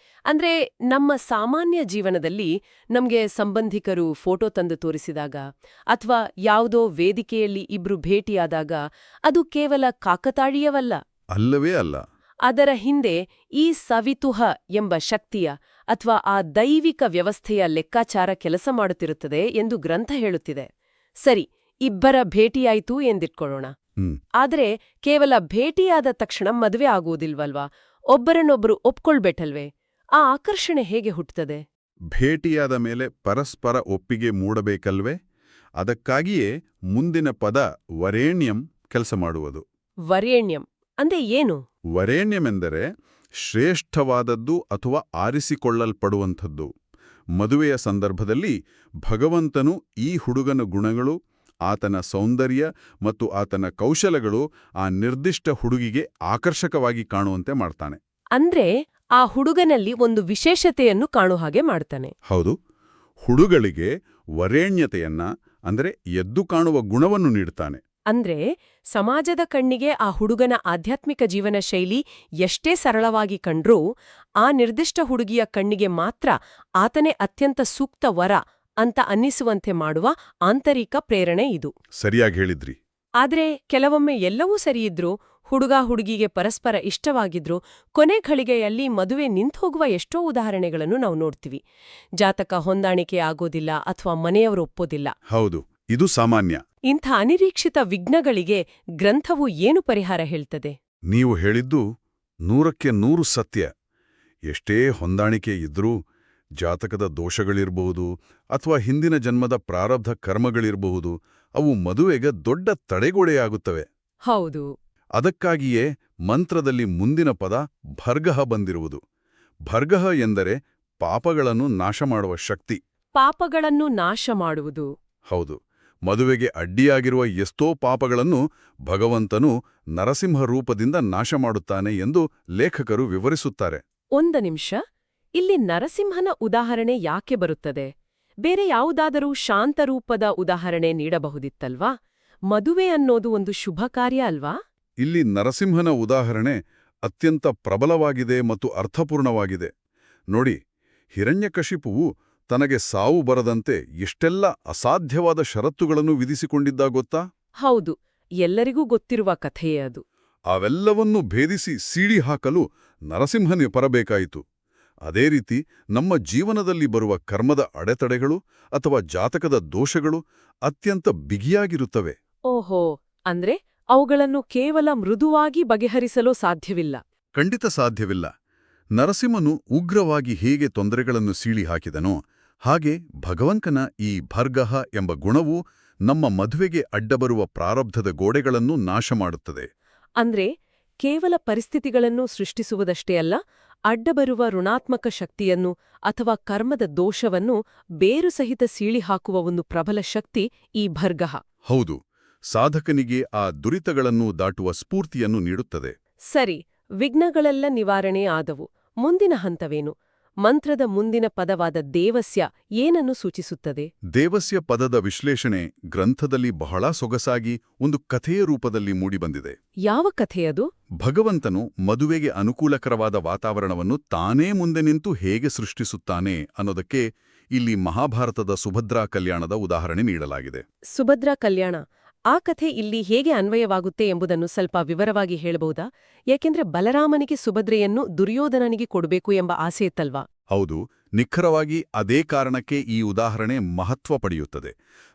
ಅಂದ್ರೆ ನಮ್ಮ ಸಾಮಾನ್ಯ ಜೀವನದಲ್ಲಿ ನಮ್ಗೆ ಸಂಬಂಧಿಕರು ಫೋಟೋ ತಂದು ತೋರಿಸಿದಾಗ ಅಥವಾ ಯಾವುದೋ ವೇದಿಕೆಯಲ್ಲಿ ಇಬ್ರು ಭೇಟಿಯಾದಾಗ ಅದು ಕೇವಲ ಕಾಕತಾಳೀಯವಲ್ಲ. ಅಲ್ಲವೇ ಅಲ್ಲ. ಅದರ ಹಿಂದೆ ಈ ಸವಿತುಹ ಎಂಬ ಶಕ್ತಿಯ ಅಥವಾ ಆ ದೈವಿಕ ವ್ಯವಸ್ಥೆಯ ಲೆಕ್ಕಾಚಾರ ಕೆಲಸ ಮಾಡುತ್ತಿರುತ್ತದೆ ಎಂದು ಗ್ರಂಥ ಹೇಳುತ್ತಿದೆ. ಸರಿ, ಇಬ್ಬರ ಭೇಟಿಯಾಯ್ತು ಎಂದಿಟ್ಕೊಳ್ಳೋಣ. ಆದ್ರೆ ಕೇವಲ ಭೇಟಿಯಾದ ತಕ್ಷಣ ಮದುವೆ ಆಗುವುದಿಲ್ವಲ್ವಾ? ಒಬ್ಬರನ್ನೊಬ್ಬರು ಒಪ್ಕೊಳ್ಬೇಕಲ್ವೇ? ಆ ಆಕರ್ಷಣೆ ಹೇಗೆ ಹುಟ್ಟುತ್ತದೆ? ಭೇಟಿಯಾದ ಮೇಲೆ ಪರಸ್ಪರ ಒಪ್ಪಿಗೆ ಮೂಡಬೇಕಲ್ವೇ? ಅದಕ್ಕಾಗಿಯೇ ಮುಂದಿನ ಪದ ವರೇಣ್ಯಂ ಕೆಲಸ ಮಾಡುವುದು. ವರೇಣ್ಯಂ ಅಂದ್ರೆ ಏನು? ವರೇಣ್ಯಮೆಂದರೆ ಶ್ರೇಷ್ಠವಾದದ್ದು ಅಥವಾ ಆರಿಸಿಕೊಳ್ಳಲ್ಪಡುವಂಥದ್ದು. ಮದುವೆಯ ಸಂದರ್ಭದಲ್ಲಿ ಭಗವಂತನು ಈ ಹುಡುಗನ ಗುಣಗಳು, ಆತನ ಸೌಂದರ್ಯ ಮತ್ತು ಆತನ ಕೌಶಲಗಳು ಆ ನಿರ್ದಿಷ್ಟ ಹುಡುಗಿಗೆ ಆಕರ್ಷಕವಾಗಿ ಕಾಣುವಂತೆ ಮಾಡ್ತಾನೆ. ಅಂದ್ರೆ ಆ ಹುಡುಗನಲ್ಲಿ ಒಂದು ವಿಶೇಷತೆಯನ್ನು ಕಾಣು ಹಾಗೆ ಮಾಡ್ತಾನೆ. ಹೌದು, ಹುಡುಗಳಿಗೆ ವರೇಣ್ಯತೆಯನ್ನ ಅಂದ್ರೆ ಎದ್ದು ಕಾಣುವ ಗುಣವನ್ನು ನೀಡ್ತಾನೆ. ಅಂದ್ರೆ ಸಮಾಜದ ಕಣ್ಣಿಗೆ ಆ ಹುಡುಗನ ಆಧ್ಯಾತ್ಮಿಕ ಜೀವನ ಶೈಲಿ ಎಷ್ಟೇ ಸರಳವಾಗಿ ಕಂಡ್ರೂ ಆ ನಿರ್ದಿಷ್ಟ ಹುಡುಗಿಯ ಕಣ್ಣಿಗೆ ಮಾತ್ರ ಆತನೇ ಅತ್ಯಂತ ಸೂಕ್ತ ವರ ಅಂತ ಅನ್ನಿಸುವಂತೆ ಮಾಡುವ ಆಂತರಿಕ ಪ್ರೇರಣೆ ಇದು. ಸರಿಯಾಗಿ ಹೇಳಿದ್ರಿ. ಆದ್ರೆ ಕೆಲವೊಮ್ಮೆ ಎಲ್ಲವೂ ಸರಿಯಿದ್ರು, ಹುಡುಗ-ಹುಡುಗಿಗೆ ಪರಸ್ಪರ ಇಷ್ಟವಾಗಿದ್ರು, ಕೊನೆ ಘಳಿಗೆಯಲ್ಲಿ ಮದುವೆ ನಿಂತೋಗುವ ಎಷ್ಟೋ ಉದಾಹರಣೆಗಳನ್ನು ನಾವು ನೋಡ್ತೀವಿ. ಜಾತಕ ಹೊಂದಾಣಿಕೆ ಆಗೋದಿಲ್ಲ ಅಥವಾ ಮನೆಯವರು ಒಪ್ಪೋದಿಲ್ಲ. ಹೌದು, ಇದು ಸಾಮಾನ್ಯ. ಇಂಥ ಅನಿರೀಕ್ಷಿತ ವಿಘ್ನಗಳಿಗೆ ಗ್ರಂಥವು ಏನು ಪರಿಹಾರ ಹೇಳ್ತದೆ? ನೀವು ಹೇಳಿದ್ದು 100ಕ್ಕೆ 100 ಸತ್ಯ. ಎಷ್ಟೇ ಹೊಂದಾಣಿಕೆ ಇದ್ರೂ ಜಾತಕದ ದೋಷಗಳಿರಬಹುದು ಅಥವಾ ಹಿಂದಿನ ಜನ್ಮದ ಪ್ರಾರಬ್ಧ ಕರ್ಮಗಳಿರಬಹುದು, ಅವು ಮದುವೆಗೆ ದೊಡ್ಡ ತಡೆಗೋಡೆಯಾಗುತ್ತವೆ. ಹೌದು. ಅದಕ್ಕಾಗಿಯೇ ಮಂತ್ರದಲ್ಲಿ ಮುಂದಿನ ಪದ ಭರ್ಗಃ ಬಂದಿರುವುದು. ಭರ್ಗಃ ಎಂದರೆ ಪಾಪಗಳನ್ನು ನಾಶ ಮಾಡುವ ಶಕ್ತಿ. ಪಾಪಗಳನ್ನು ನಾಶ ಮಾಡುವುದು. ಹೌದು, ಮದುವೆಗೆ ಅಡ್ಡಿಯಾಗಿರುವ ಎಷ್ಟೋ ಪಾಪಗಳನ್ನು ಭಗವಂತನು ನರಸಿಂಹ ರೂಪದಿಂದ ನಾಶ ಮಾಡುತ್ತಾನೆ ಎಂದು ಲೇಖಕರು ವಿವರಿಸುತ್ತಾರೆ. ಒಂದು ನಿಮಿಷ, ಇಲ್ಲಿ ನರಸಿಂಹನ ಉದಾಹರಣೆ ಯಾಕೆ ಬರುತ್ತದೆ? ಬೇರೆ ಯಾವುದಾದರೂ ಶಾಂತರೂಪದ ಉದಾಹರಣೆ ನೀಡಬಹುದಿತ್ತಲ್ವಾ? ಮದುವೆ ಅನ್ನೋದು ಒಂದು ಶುಭ ಕಾರ್ಯ ಅಲ್ವಾ? ಇಲ್ಲಿ ನರಸಿಂಹನ ಉದಾಹರಣೆ ಅತ್ಯಂತ ಪ್ರಬಲವಾಗಿದೆ ಮತ್ತು ಅರ್ಥಪೂರ್ಣವಾಗಿದೆ. ನೋಡಿ, ಹಿರಣ್ಯಕಶಿಪುವು ತನಗೆ ಸಾವು ಬರದಂತೆ ಎಷ್ಟೆಲ್ಲ ಅಸಾಧ್ಯವಾದ ಷರತ್ತುಗಳನ್ನು ವಿಧಿಸಿಕೊಂಡಿದ್ದ ಗೊತ್ತಾ? ಹೌದು, ಎಲ್ಲರಿಗೂ ಗೊತ್ತಿರುವ ಕಥೆಯೇ ಅದು. ಅವೆಲ್ಲವನ್ನೂ ಭೇದಿಸಿ ಸೀಡಿ ಹಾಕಲು ನರಸಿಂಹನೇ ಬರಬೇಕಾಯಿತು. ಅದೇ ರೀತಿ ನಮ್ಮ ಜೀವನದಲ್ಲಿ ಬರುವ ಕರ್ಮದ ಅಡೆತಡೆಗಳು ಅಥವಾ ಜಾತಕದ ದೋಷಗಳು ಅತ್ಯಂತ ಬಿಗಿಯಾಗಿರುತ್ತವೆ. ಓಹೋ, ಅಂದ್ರೆ ಅವುಗಳನ್ನು ಕೇವಲ ಮೃದುವಾಗಿ ಬಗೆಹರಿಸಲು ಸಾಧ್ಯವಿಲ್ಲ. ಖಂಡಿತ ಸಾಧ್ಯವಿಲ್ಲ. ನರಸಿಂಹನು ಉಗ್ರವಾಗಿ ಹೇಗೆ ತೊಂದರೆಗಳನ್ನು ಸೀಳಿ ಹಾಕಿದನೋ ಹಾಗೆ ಭಗವಂತನ ಈ ಭರ್ಗಃ ಎಂಬ ಗುಣವು ನಮ್ಮ ಮದುವೆಗೆ ಅಡ್ಡಬರುವ ಪ್ರಾರಬ್ಧದ ಗೋಡೆಗಳನ್ನು ನಾಶ ಮಾಡುತ್ತದೆ. ಅಂದ್ರೆ ಕೇವಲ ಪರಿಸ್ಥಿತಿಗಳನ್ನು ಸೃಷ್ಟಿಸುವುದಷ್ಟೇ ಅಲ್ಲ, ಅಡ್ಡಬರುವ ಋಣಾತ್ಮಕ ಶಕ್ತಿಯನ್ನು ಅಥವಾ ಕರ್ಮದ ದೋಷವನ್ನು ಬೇರು ಸಹಿತ ಸೀಳಿ ಹಾಕುವ ಒಂದು ಪ್ರಬಲ ಶಕ್ತಿ ಈ ಭರ್ಗಃ. ಹೌದು, ಸಾಧಕನಿಗೆ ಆ ದುರಿತಗಳನ್ನು ದಾಟುವ ಸ್ಫೂರ್ತಿಯನ್ನು ನೀಡುತ್ತದೆ. ಸರಿ, ವಿಘ್ನಗಳೆಲ್ಲ ನಿವಾರಣೆ ಆದವು. ಮುಂದಿನ ಹಂತವೇನು? ಮಂತ್ರದ ಮುಂದಿನ ಪದವಾದ ದೇವಸ್ಯ ಏನನ್ನು ಸೂಚಿಸುತ್ತದೆ? ದೇವಸ್ಯ ಪದದ ವಿಶ್ಲೇಷಣೆ ಗ್ರಂಥದಲ್ಲಿ ಬಹಳ ಸೊಗಸಾಗಿ ಒಂದು ಕಥೆಯ ರೂಪದಲ್ಲಿ ಮೂಡಿಬಂದಿದೆ. ಯಾವ ಕಥೆಯದು? ಭಗವಂತನು ಮದುವೆಗೆ ಅನುಕೂಲಕರವಾದ ವಾತಾವರಣವನ್ನು ತಾನೇ ಮುಂದೆ ನಿಂತು ಹೇಗೆ ಸೃಷ್ಟಿಸುತ್ತಾನೆ ಅನ್ನೋದಕ್ಕೆ ಇಲ್ಲಿ ಮಹಾಭಾರತದ ಸುಭದ್ರಾ ಕಲ್ಯಾಣದ ಉದಾಹರಣೆ ನೀಡಲಾಗಿದೆ. ಸುಭದ್ರಾ ಕಲ್ಯಾಣ, ಆ ಕಥೆ ಇಲ್ಲಿ ಹೇಗೆ ಅನ್ವಯವಾಗುತ್ತೆ ಎಂಬುದನ್ನು ಸ್ವಲ್ಪ ವಿವರವಾಗಿ ಹೇಳಬಹುದಾ? ಏಕೆಂದ್ರೆ ಬಲರಾಮನಿಗೆ ಸುಭದ್ರೆಯನ್ನು ದುರ್ಯೋಧನನಿಗೆ ಕೊಡಬೇಕು ಎಂಬ ಆಸೆ ಇತ್ತಲ್ವಾ? ಹೌದು, ನಿಖರವಾಗಿ ಅದೇ ಕಾರಣಕ್ಕೆ ಈ ಉದಾಹರಣೆ ಮಹತ್ವ ಪಡೆಯುತ್ತದೆ.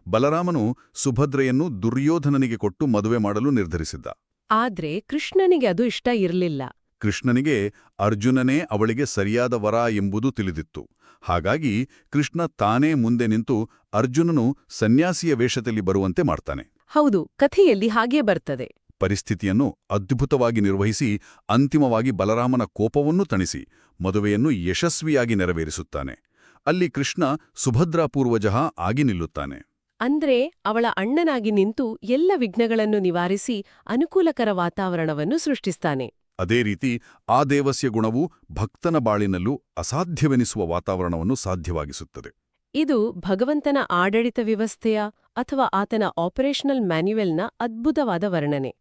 ಬಲರಾಮನು ಸುಭದ್ರೆಯನ್ನು ದುರ್ಯೋಧನನಿಗೆ ಕೊಟ್ಟು ಮದುವೆ ಮಾಡಲು ನಿರ್ಧರಿಸಿದ್ದ. ಆದ್ರೆ ಕೃಷ್ಣನಿಗೆ ಅದು ಇಷ್ಟ ಇರಲಿಲ್ಲ. ಕೃಷ್ಣನಿಗೆ ಅರ್ಜುನನೇ ಅವಳಿಗೆ ಸರಿಯಾದ ವರ ಎಂಬುದು ತಿಳಿದಿತ್ತು. ಹಾಗಾಗಿ ಕೃಷ್ಣ ತಾನೇ ಮುಂದೆ ನಿಂತು ಅರ್ಜುನನು ಸನ್ಯಾಸಿಯ ವೇಷದಲ್ಲಿ ಬರುವಂತೆ ಮಾಡ್ತಾನೆ. ಹೌದು, ಕಥೆಯಲ್ಲಿ ಹಾಗೇ ಬರ್ತದೆ. ಪರಿಸ್ಥಿತಿಯನ್ನು ಅದ್ಭುತವಾಗಿ ನಿರ್ವಹಿಸಿ ಅಂತಿಮವಾಗಿ ಬಲರಾಮನ ಕೋಪವನ್ನೂ ತಣಿಸಿ ಮದುವೆಯನ್ನು ಯಶಸ್ವಿಯಾಗಿ ನೆರವೇರಿಸುತ್ತಾನೆ. ಅಲ್ಲಿ ಕೃಷ್ಣ ಸುಭದ್ರಾಪೂರ್ವಜಃ ಆಗಿ ನಿಲ್ಲುತ್ತಾನೆ. ಅಂದ್ರೆ ಅವಳ ಅಣ್ಣನಾಗಿ ನಿಂತು ಎಲ್ಲ ವಿಘ್ನಗಳನ್ನು ನಿವಾರಿಸಿ ಅನುಕೂಲಕರ ವಾತಾವರಣವನ್ನು ಸೃಷ್ಟಿಸ್ತಾನೆ. ಅದೇ ರೀತಿ ಆ ದೇವಸ್ಯ ಗುಣವು ಭಕ್ತನ ಬಾಳಿನಲ್ಲೂ ಅಸಾಧ್ಯವೆನಿಸುವ ವಾತಾವರಣವನ್ನು ಸಾಧ್ಯವಾಗಿಸುತ್ತದೆ. ಇದು ಭಗವಂತನ ಆಡಳಿತ ವ್ಯವಸ್ಥೆಯ ಅಥವಾ ಆತನ ಆಪರೇಷನಲ್ ಮ್ಯಾನ್ಯುವೆಲ್ನ ಅದ್ಭುತವಾದ ವರ್ಣನೆ.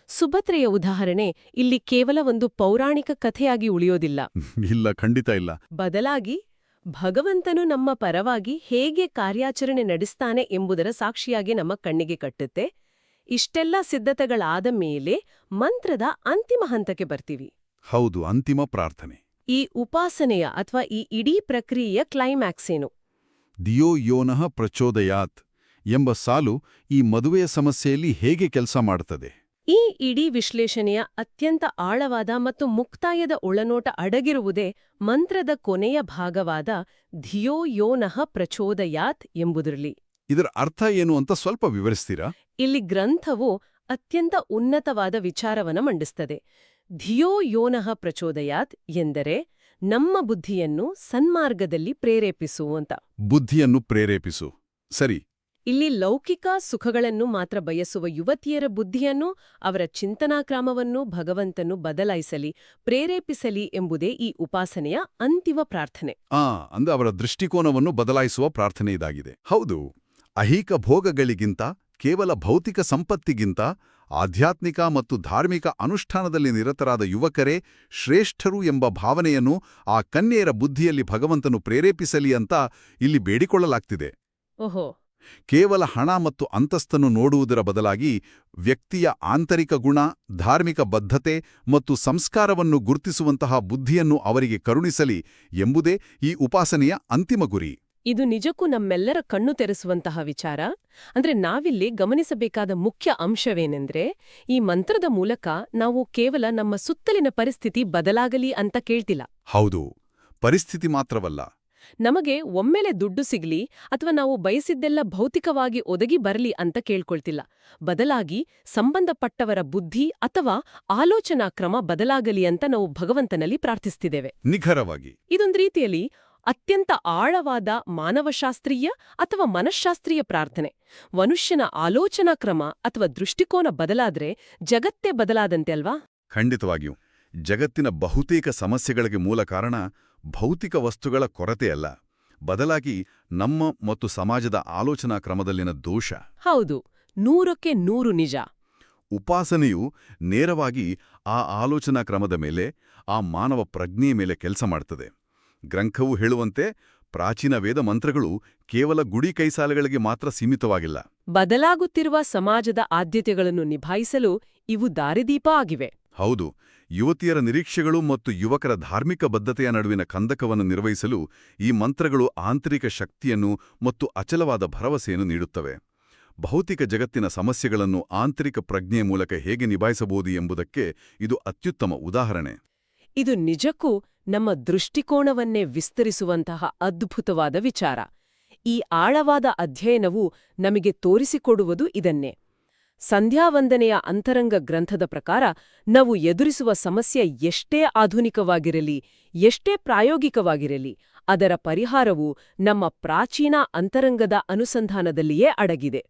ಸುಭದ್ರೆಯ ಉದಾಹರಣೆ ಇಲ್ಲಿ ಕೇವಲ ಒಂದು ಪೌರಾಣಿಕ ಕಥೆಯಾಗಿ ಉಳಿಯೋದಿಲ್ಲ. ಇಲ್ಲ, ಖಂಡಿತ ಇಲ್ಲ. ಬದಲಾಗಿ ಭಗವಂತನು ನಮ್ಮ ಪರವಾಗಿ ಹೇಗೆ ಕಾರ್ಯಾಚರಣೆ ನಡೆಸ್ತಾನೆ ಎಂಬುದರ ಸಾಕ್ಷಿಯಾಗಿ ನಮ್ಮ ಕಣ್ಣಿಗೆ ಕಟ್ಟುತ್ತೆ. ಇಷ್ಟೆಲ್ಲ ಸಿದ್ಧತೆಗಳಾದ ಮೇಲೆ ಮಂತ್ರದ ಅಂತಿಮ ಹಂತಕ್ಕೆ ಬರ್ತೀವಿ. ಹೌದು, ಅಂತಿಮ ಪ್ರಾರ್ಥನೆ. ಈ ಉಪಾಸನೆಯ ಅಥವಾ ಈ ಇಡೀ ಪ್ರಕ್ರಿಯೆಯ ಕ್ಲೈಮ್ಯಾಕ್ಸ್ ಏನು? ದಿಯೋ ಯೋನಃ ಪ್ರಚೋದಯಾತ್ ಎಂಬ ಸಾಲು ಈ ಮದುವೆಯ ಸಮಸ್ಯೆಯಲ್ಲಿ ಹೇಗೆ ಕೆಲಸ ಮಾಡುತ್ತದೆ? ಈ ಇಡೀ ವಿಶ್ಲೇಷಣೆಯ ಅತ್ಯಂತ ಆಳವಾದ ಮತ್ತು ಮುಕ್ತಾಯದ ಒಳನೋಟ ಅಡಗಿರುವುದೇ ಮಂತ್ರದ ಕೊನೆಯ ಭಾಗವಾದ ಧಿಯೋ ಯೋನಃ ಪ್ರಚೋದಯಾತ್ ಎಂಬುದರಲ್ಲಿ. ಇದರ ಅರ್ಥ ಏನು ಅಂತ ಸ್ವಲ್ಪ ವಿವರಿಸ್ತೀರಾ? ಇಲ್ಲಿ ಗ್ರಂಥವು ಅತ್ಯಂತ ಉನ್ನತವಾದ ವಿಚಾರವನ್ನ ಮಂಡಿಸ್ತದೆ. ಧಿಯೋ ಯೋನಃ ಪ್ರಚೋದಯಾತ್ ಎಂದರೆ ನಮ್ಮ ಬುದ್ಧಿಯನ್ನು ಸನ್ಮಾರ್ಗದಲ್ಲಿ ಪ್ರೇರೇಪಿಸುವಂತ. ಬುದ್ಧಿಯನ್ನು ಪ್ರೇರೇಪಿಸು. ಸರಿ. ಇಲ್ಲಿ ಲೌಕಿಕ ಸುಖಗಳನ್ನು ಮಾತ್ರ ಬಯಸುವ ಯುವತಿಯರ ಬುದ್ಧಿಯನ್ನು, ಅವರ ಚಿಂತನಾಕ್ರಮವನ್ನು ಭಗವಂತನು ಬದಲಾಯಿಸಲಿ, ಪ್ರೇರೇಪಿಸಲಿ ಎಂಬುದೇ ಈ ಉಪಾಸನೆಯ ಅಂತಿಮ ಪ್ರಾರ್ಥನೆ. ಅಂದ್ರೆ ಅವರ ದೃಷ್ಟಿಕೋನವನ್ನು ಬದಲಾಯಿಸುವ ಪ್ರಾರ್ಥನೆ ಇದಾಗಿದೆ. ಹೌದು, ಐಹಿಕ ಭೋಗಗಳಿಗಿಂತ, ಕೇವಲ ಭೌತಿಕ ಸಂಪತ್ತಿಗಿಂತ ಆಧ್ಯಾತ್ಮಿಕ ಮತ್ತು ಧಾರ್ಮಿಕ ಅನುಷ್ಠಾನದಲ್ಲಿ ನಿರತರಾದ ಯುವಕರೇ ಶ್ರೇಷ್ಠರು ಎಂಬ ಭಾವನೆಯನ್ನು ಆ ಕನ್ಯೆಯರ ಬುದ್ಧಿಯಲ್ಲಿ ಭಗವಂತನು ಪ್ರೇರೇಪಿಸಲಿ ಅಂತ ಇಲ್ಲಿ ಬೇಡಿಕೊಳ್ಳಲಾಗ್ತಿದೆ. ಓಹೋ. ಕೇವಲ ಹಣ ಮತ್ತು ಅಂತಸ್ತನ್ನು ನೋಡುವುದರ ಬದಲಾಗಿ ವ್ಯಕ್ತಿಯ ಆಂತರಿಕ ಗುಣ, ಧಾರ್ಮಿಕ ಬದ್ಧತೆ ಮತ್ತು ಸಂಸ್ಕಾರವನ್ನು ಗುರುತಿಸುವಂತಹ ಬುದ್ಧಿಯನ್ನು ಅವರಿಗೆ ಕರುಣಿಸಲಿ ಎಂಬುದೇ ಈ ಉಪಾಸನೆಯ ಅಂತಿಮ ಗುರಿ. ಇದು ನಿಜಕ್ಕೂ ನಮ್ಮೆಲ್ಲರ ಕಣ್ಣು ತೆರೆಸುವಂತಹ ವಿಚಾರ. ಅಂದ್ರೆ ನಾವಿಲ್ಲಿ ಗಮನಿಸಬೇಕಾದ ಮುಖ್ಯ ಅಂಶವೇನೆಂದ್ರೆ, ಈ ಮಂತ್ರದ ಮೂಲಕ ನಾವು ಕೇವಲ ನಮ್ಮ ಸುತ್ತಲಿನ ಪರಿಸ್ಥಿತಿ ಬದಲಾಗಲಿ ಅಂತ ಕೇಳ್ತಿಲ್ಲ. ಹೌದು, ಪರಿಸ್ಥಿತಿ ಮಾತ್ರವಲ್ಲ. ನಮಗೆ ಒಮ್ಮೆಲೆ ದುಡ್ಡು ಸಿಗ್ಲಿ ಅಥವಾ ನಾವು ಬಯಸಿದ್ದೆಲ್ಲ ಭೌತಿಕವಾಗಿ ಒದಗಿ ಬರಲಿ ಅಂತ ಕೇಳ್ಕೊಳ್ತಿಲ್ಲ. ಬದಲಾಗಿ ಸಂಬಂಧಪಟ್ಟವರ ಬುದ್ಧಿ ಅಥವಾ ಆಲೋಚನಾ ಕ್ರಮ ಬದಲಾಗಲಿ ಅಂತ ನಾವು ಭಗವಂತನಲ್ಲಿ ಪ್ರಾರ್ಥಿಸ್ತಿದ್ದೇವೆ. ನಿಖರವಾಗಿ ಇದೊಂದು ರೀತಿಯಲ್ಲಿ ಅತ್ಯಂತ ಆಳವಾದ ಮಾನವಶಾಸ್ತ್ರೀಯ ಅಥವಾ ಮನಃಶಾಸ್ತ್ರೀಯ ಪ್ರಾರ್ಥನೆ. ಮನುಷ್ಯನ ಆಲೋಚನಾ ಕ್ರಮ ಅಥವಾ ದೃಷ್ಟಿಕೋನ ಬದಲಾದ್ರೆ ಜಗತ್ತೇ ಬದಲಾದಂತೆ ಅಲ್ವಾ? ಖಂಡಿತವಾಗಿಯೂ. ಜಗತ್ತಿನ ಬಹುತೇಕ ಸಮಸ್ಯೆಗಳಿಗೆ ಮೂಲ ಕಾರಣ ಭೌತಿಕ ವಸ್ತುಗಳ ಕೊರತೆಯಲ್ಲ, ಬದಲಾಗಿ ನಮ್ಮ ಮತ್ತು ಸಮಾಜದ ಆಲೋಚನಾ ಕ್ರಮದಲ್ಲಿನ ದೋಷ. ಹೌದು, 100ಕ್ಕೆ 100 ನಿಜ. ಉಪಾಸನೆಯು ನೇರವಾಗಿ ಆ ಆಲೋಚನಾ ಕ್ರಮದ ಮೇಲೆ, ಆ ಮಾನವ ಪ್ರಜ್ಞೆಯ ಮೇಲೆ ಕೆಲಸ ಮಾಡ್ತದೆ. ಗ್ರಂಥವು ಹೇಳುವಂತೆ ಪ್ರಾಚೀನ ವೇದ ಮಂತ್ರಗಳು ಕೇವಲ ಗುಡಿ ಕೈಸಾಲೆಗಳಿಗೆ ಮಾತ್ರ ಸೀಮಿತವಾಗಿಲ್ಲ. ಬದಲಾಗುತ್ತಿರುವ ಸಮಾಜದ ಆದ್ಯತೆಗಳನ್ನು ನಿಭಾಯಿಸಲು ಇವು ದಾರಿದೀಪ ಆಗಿವೆ. ಹೌದು, ಯುವತಿಯರ ನಿರೀಕ್ಷೆಗಳು ಮತ್ತು ಯುವಕರ ಧಾರ್ಮಿಕ ಬದ್ಧತೆಯ ನಡುವಿನ ಕಂದಕವನ್ನು ನಿರ್ವಹಿಸಲು ಈ ಮಂತ್ರಗಳು ಆಂತರಿಕ ಶಕ್ತಿಯನ್ನು ಮತ್ತು ಅಚಲವಾದ ಭರವಸೆಯನ್ನು ನೀಡುತ್ತವೆ. ಭೌತಿಕ ಜಗತ್ತಿನ ಸಮಸ್ಯೆಗಳನ್ನು ಆಂತರಿಕ ಪ್ರಜ್ಞೆಯ ಮೂಲಕ ಹೇಗೆ ನಿಭಾಯಿಸಬಹುದು ಎಂಬುದಕ್ಕೆ ಇದು ಅತ್ಯುತ್ತಮ ಉದಾಹರಣೆ. ಇದು ನಿಜಕ್ಕೂ ನಮ್ಮ ದೃಷ್ಟಿಕೋನವನ್ನೇ ವಿಸ್ತರಿಸುವಂತಹ ಅದ್ಭುತವಾದ ವಿಚಾರ. ಈ ಆಳವಾದ ಅಧ್ಯಯನವು ನಮಗೆ ತೋರಿಸಿಕೊಡುವುದು ಇದನ್ನೇ. ಸಂಧ್ಯಾವಂದನೆಯ ಅಂತರಂಗ ಗ್ರಂಥದ ಪ್ರಕಾರ ನಾವು ಎದುರಿಸುವ ಸಮಸ್ಯೆ ಎಷ್ಟೇ ಆಧುನಿಕವಾಗಿರಲಿ, ಎಷ್ಟೇ ಪ್ರಾಯೋಗಿಕವಾಗಿರಲಿ, ಅದರ ಪರಿಹಾರವು ನಮ್ಮ ಪ್ರಾಚೀನ ಅಂತರಂಗದ ಅನುಸಂಧಾನದಲ್ಲಿಯೇ ಅಡಗಿದೆ.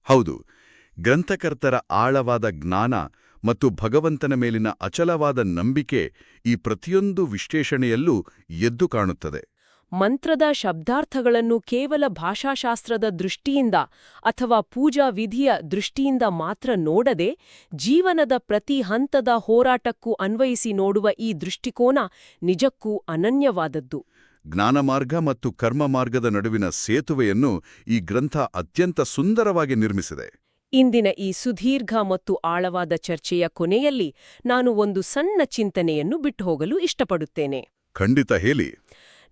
ಹೌದು, ಗ್ರಂಥಕರ್ತರ ಆಳವಾದ ಜ್ಞಾನ ಮತ್ತು ಭಗವಂತನ ಮೇಲಿನ ಅಚಲವಾದ ನಂಬಿಕೆ ಈ ಪ್ರತಿಯೊಂದು ವಿಶ್ಲೇಷಣೆಯಲ್ಲೂ ಎದ್ದು ಕಾಣುತ್ತದೆ. ಮಂತ್ರದ ಶಬ್ದಾರ್ಥಗಳನ್ನು ಕೇವಲ ಭಾಷಾಶಾಸ್ತ್ರದ ದೃಷ್ಟಿಯಿಂದ ಅಥವಾ ಪೂಜಾ ವಿಧಿಯ ದೃಷ್ಟಿಯಿಂದ ಮಾತ್ರ ನೋಡದೆ, ಜೀವನದ ಪ್ರತಿ ಹಂತದ ಹೋರಾಟಕ್ಕೂ ಅನ್ವಯಿಸಿ ನೋಡುವ ಈ ದೃಷ್ಟಿಕೋನ ನಿಜಕ್ಕೂ ಅನನ್ಯವಾದದ್ದು. ಜ್ಞಾನಮಾರ್ಗ ಮತ್ತು ಕರ್ಮಮಾರ್ಗದ ನಡುವಿನ ಸೇತುವೆಯನ್ನು ಈ ಗ್ರಂಥ ಅತ್ಯಂತ ಸುಂದರವಾಗಿ ನಿರ್ಮಿಸಿದೆ. ಇಂದಿನ ಈ ಸುದೀರ್ಘ ಮತ್ತು ಆಳವಾದ ಚರ್ಚೆಯ ಕೊನೆಯಲ್ಲಿ ನಾನು ಒಂದು ಸಣ್ಣ ಚಿಂತನೆಯನ್ನು ಬಿಟ್ಟುಹೋಗಲು ಇಷ್ಟಪಡುತ್ತೇನೆ. ಖಂಡಿತ ಹೇಳಿ.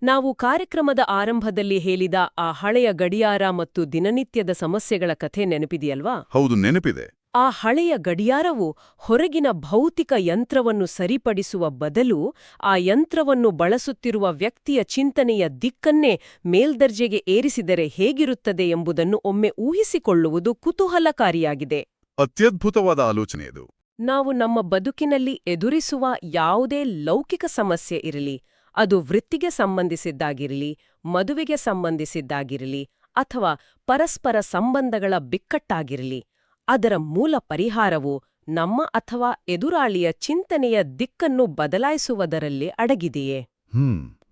ನಾವು ಕಾರ್ಯಕ್ರಮದ ಆರಂಭದಲ್ಲಿ ಹೇಳಿದ ಆ ಹಳೆಯ ಗಡಿಯಾರ ಮತ್ತು ದಿನನಿತ್ಯದ ಸಮಸ್ಯೆಗಳ ಕಥೆ ನೆನಪಿದೆಯಲ್ವಾ? ಹೌದು, ನೆನಪಿದೆ. ಆ ಹಳೆಯ ಗಡಿಯಾರವು ಹೊರಗಿನ ಭೌತಿಕ ಯಂತ್ರವನ್ನು ಸರಿಪಡಿಸುವ ಬದಲು ಆ ಯಂತ್ರವನ್ನು ಬಳಸುತ್ತಿರುವ ವ್ಯಕ್ತಿಯ ಚಿಂತನೆಯ ದಿಕ್ಕನ್ನೇ ಮೇಲ್ದರ್ಜೆಗೆ ಏರಿಸಿದರೆ ಹೇಗಿರುತ್ತದೆ ಎಂಬುದನ್ನು ಒಮ್ಮೆ ಊಹಿಸಿಕೊಳ್ಳುವುದು ಕುತೂಹಲಕಾರಿಯಾಗಿದೆ. ಅತ್ಯದ್ಭುತವಾದ ಆಲೋಚನೆಯದು. ನಾವು ನಮ್ಮ ಬದುಕಿನಲ್ಲಿ ಎದುರಿಸುವ ಯಾವುದೇ ಲೌಕಿಕ ಸಮಸ್ಯೆ ಇರಲಿ, ಅದು ವೃತ್ತಿಗೆ ಸಂಬಂಧಿಸಿದ್ದಾಗಿರಲಿ, ಮದುವೆಗೆ ಸಂಬಂಧಿಸಿದ್ದಾಗಿರಲಿ, ಅಥವಾ ಪರಸ್ಪರ ಸಂಬಂಧಗಳ ಬಿಕ್ಕಟ್ಟಾಗಿರಲಿ, ಅದರ ಮೂಲ ಪರಿಹಾರವು ನಮ್ಮ ಅಥವಾ ಎದುರಾಳಿಯ ಚಿಂತನೆಯ ದಿಕ್ಕನ್ನು ಬದಲಾಯಿಸುವುದರಲ್ಲೇ ಅಡಗಿದೆಯೇ?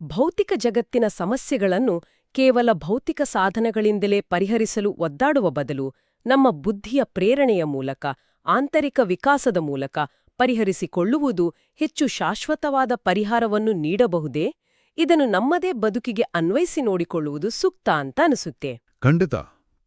ಭೌತಿಕ ಜಗತ್ತಿನ ಸಮಸ್ಯೆಗಳನ್ನು ಕೇವಲ ಭೌತಿಕ ಸಾಧನಗಳಿಂದಲೇ ಪರಿಹರಿಸಲು ಒದ್ದಾಡುವ ಬದಲು ನಮ್ಮ ಬುದ್ಧಿಯ ಪ್ರೇರಣೆಯ ಮೂಲಕ, ಆಂತರಿಕ ವಿಕಾಸದ ಮೂಲಕ ಪರಿಹರಿಸಿಕೊಳ್ಳುವುದು ಹೆಚ್ಚು ಶಾಶ್ವತವಾದ ಪರಿಹಾರವನ್ನು ನೀಡಬಹುದೇ? ಇದನ್ನು ನಮ್ಮದೇ ಬದುಕಿಗೆ ಅನ್ವಯಿಸಿ ನೋಡಿಕೊಳ್ಳುವುದು ಸೂಕ್ತ ಅಂತ ಅನಿಸುತ್ತೆ. ಖಂಡಿತ.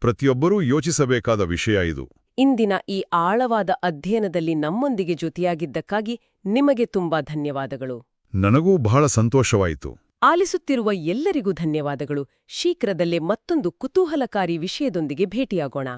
ಪ್ರತಿಯೊಬ್ಬರೂ ಯೋಚಿಸಬೇಕಾದ ವಿಷಯ ಇದು. ಇಂದಿನ ಈ ಆಳವಾದ ಅಧ್ಯಯನದಲ್ಲಿ ನಮ್ಮೊಂದಿಗೆ ಜೊತೆಯಾಗಿದ್ದಕ್ಕಾಗಿ ನಿಮಗೆ ತುಂಬಾ ಧನ್ಯವಾದಗಳು. ನನಗೂ ಬಹಳ ಸಂತೋಷವಾಯಿತು. ಆಲಿಸುತ್ತಿರುವ ಎಲ್ಲರಿಗೂ ಧನ್ಯವಾದಗಳು. ಶೀಘ್ರದಲ್ಲೇ ಮತ್ತೊಂದು ಕುತೂಹಲಕಾರಿ ವಿಷಯದೊಂದಿಗೆ ಭೇಟಿಯಾಗೋಣ.